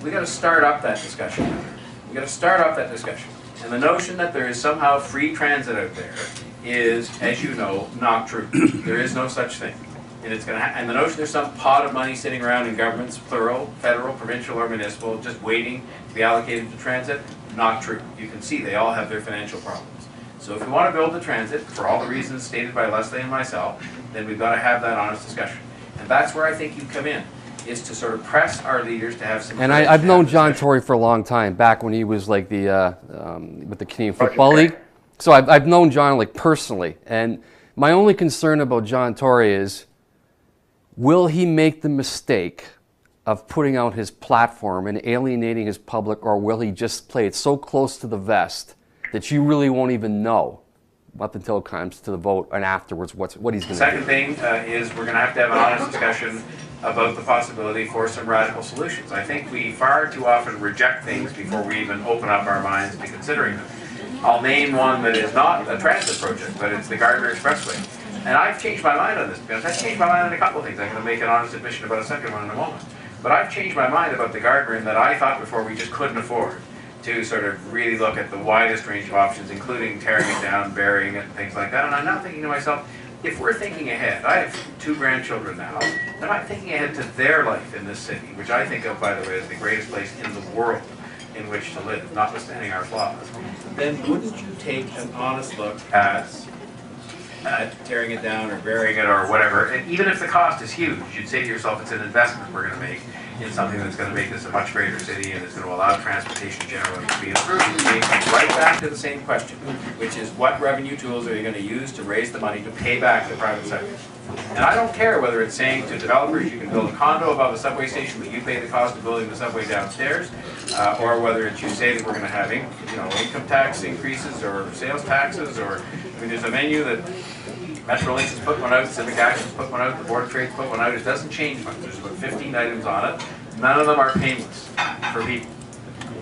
we got to start up that discussion. We got to start up that discussion. And the notion that there is somehow free transit out there is, as you know, not true. There is no such thing. And it's going to and the notion there's some pot of money sitting around in governments, plural, federal, provincial, or municipal, just waiting to be allocated to transit, not true. You can see they all have their financial problems. So if we want to build the transit, for all the reasons stated by Leslie and myself, then we've got to have that honest discussion. And that's where I think you come in, is to sort of press our leaders to have some... And I've known John Tory for a long time, back when he was like the with the Canadian Football League. So I've known John like personally. And my only concern about John Tory is, will he make the mistake of putting out his platform and alienating his public, or will he just play it so close to the vest that you really won't even know up until it comes to the vote and afterwards what he's going to do? Second thing is we're going to have an honest discussion about the possibility for some radical solutions. I think we far too often reject things before we even open up our minds to considering them. I'll name one that is not a transit project, but it's the Gardiner Expressway. And I've changed my mind on this, because I've changed my mind on a couple of things. I'm going to make an honest admission about a second one in a moment. But I've changed my mind about the Gardiner in that I thought before we just couldn't afford to sort of really look at the widest range of options, including tearing it down, burying it, and things like that. And I'm now thinking to myself, if we're thinking ahead, I have 2 grandchildren now, and I'm thinking ahead to their life in this city, which I think of, by the way, as the greatest place in the world in which to live, notwithstanding our flaws, then wouldn't you take an honest look at tearing it down or burying it or whatever, and even if the cost is huge, you'd say to yourself, it's an investment we're going to make in something that's going to make this a much greater city and is going to allow transportation generally to be improved. Right back to the same question, which is what revenue tools are you going to use to raise the money to pay back the private sector? And I don't care whether it's saying to developers you can build a condo above a subway station but you pay the cost of building the subway downstairs, or whether it's you say that we're going to have income tax increases or sales taxes, or I mean there's a menu that Metrolinx has put one out, Civic Action's put one out, the Board of Trade's put one out. It doesn't change much. There's about 15 items on it. None of them are painless for people.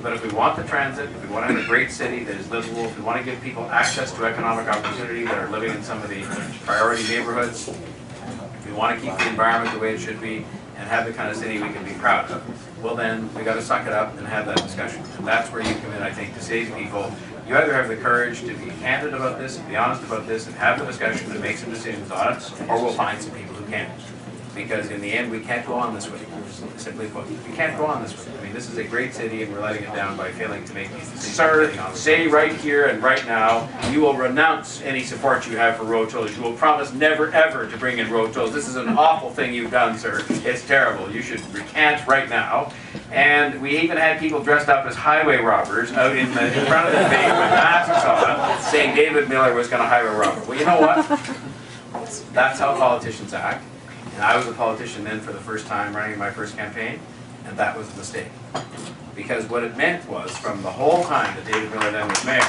But if we want the transit, if we want to have a great city that is livable, if we want to give people access to economic opportunity that are living in some of the priority neighborhoods, if we want to keep the environment the way it should be, and have the kind of city we can be proud of, well then, we got to suck it up and have that discussion. And that's where you come in, I think, to say to people, you either have the courage to be candid about this, and be honest about this, and have the discussion and make some decisions on it, or we'll find some people who can't. Because in the end, we can't go on this way. Simply put, we can't go on this way. I mean, this is a great city, and we're letting it down by failing to make these decisions. Sir, say right here and right now, you will renounce any support you have for road tolls. You will promise never, ever to bring in road tolls. This is an awful thing you've done, sir. It's terrible. You should recant right now. And we even had people dressed up as highway robbers out in front of the debate with masks on, saying David Miller was going to highway rob. Well, you know what? That's how politicians act. And I was a politician then for the first time running my first campaign, and that was a mistake. Because what it meant was, from the whole time that David Miller then was mayor,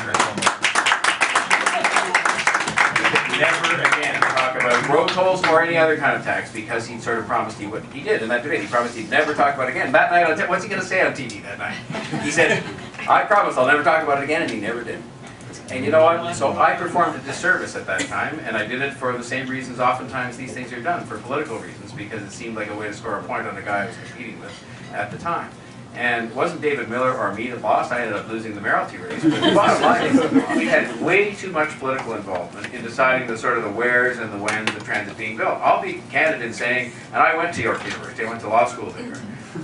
never again talk about road tolls or any other kind of tax, because he sort of promised he wouldn't. He did in that debate. He promised he'd never talk about it again. That night, what's he going to say on TV that night? He said, I promise I'll never talk about it again, and he never did. And you know what? So I performed a disservice at that time, and I did it for the same reasons oftentimes these things are done, for political reasons, because it seemed like a way to score a point on the guy I was competing with at the time. And it wasn't David Miller or me that lost. I ended up losing the mayoralty race. But the bottom line is we had way too much political involvement in deciding the sort of the wheres and the whens of transit being built. I'll be candid in saying, and I went to York University, I went to law school there,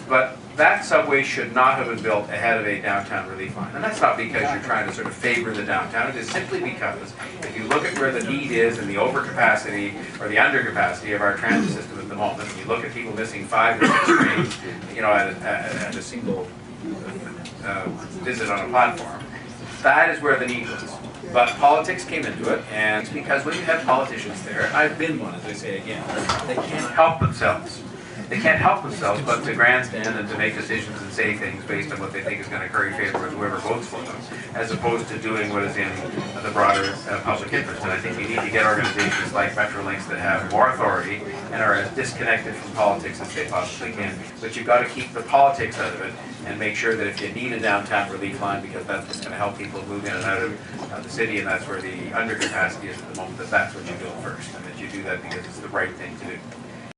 but that subway should not have been built ahead of a downtown relief line. And that's not because you're trying to sort of favor the downtown. It is simply because if you look at where the need is and the overcapacity or the undercapacity of our transit system at the moment, and you look at people missing 5 to 6 trains, at a single visit on a platform, that is where the need was. But politics came into it, and it's because when you have politicians there, I've been one, as I say again, they can't help themselves. They can't help themselves but to grandstand and to make decisions and say things based on what they think is going to curry favor with whoever votes for them, as opposed to doing what is in the broader public interest. And I think we need to get organizations like Metrolinx that have more authority and are as disconnected from politics as they possibly can. But you've got to keep the politics out of it and make sure that if you need a downtown relief line, because that's what's going to help people move in and out of the city, and that's where the undercapacity is at the moment, that's what you build first, and that you do that because it's the right thing to do.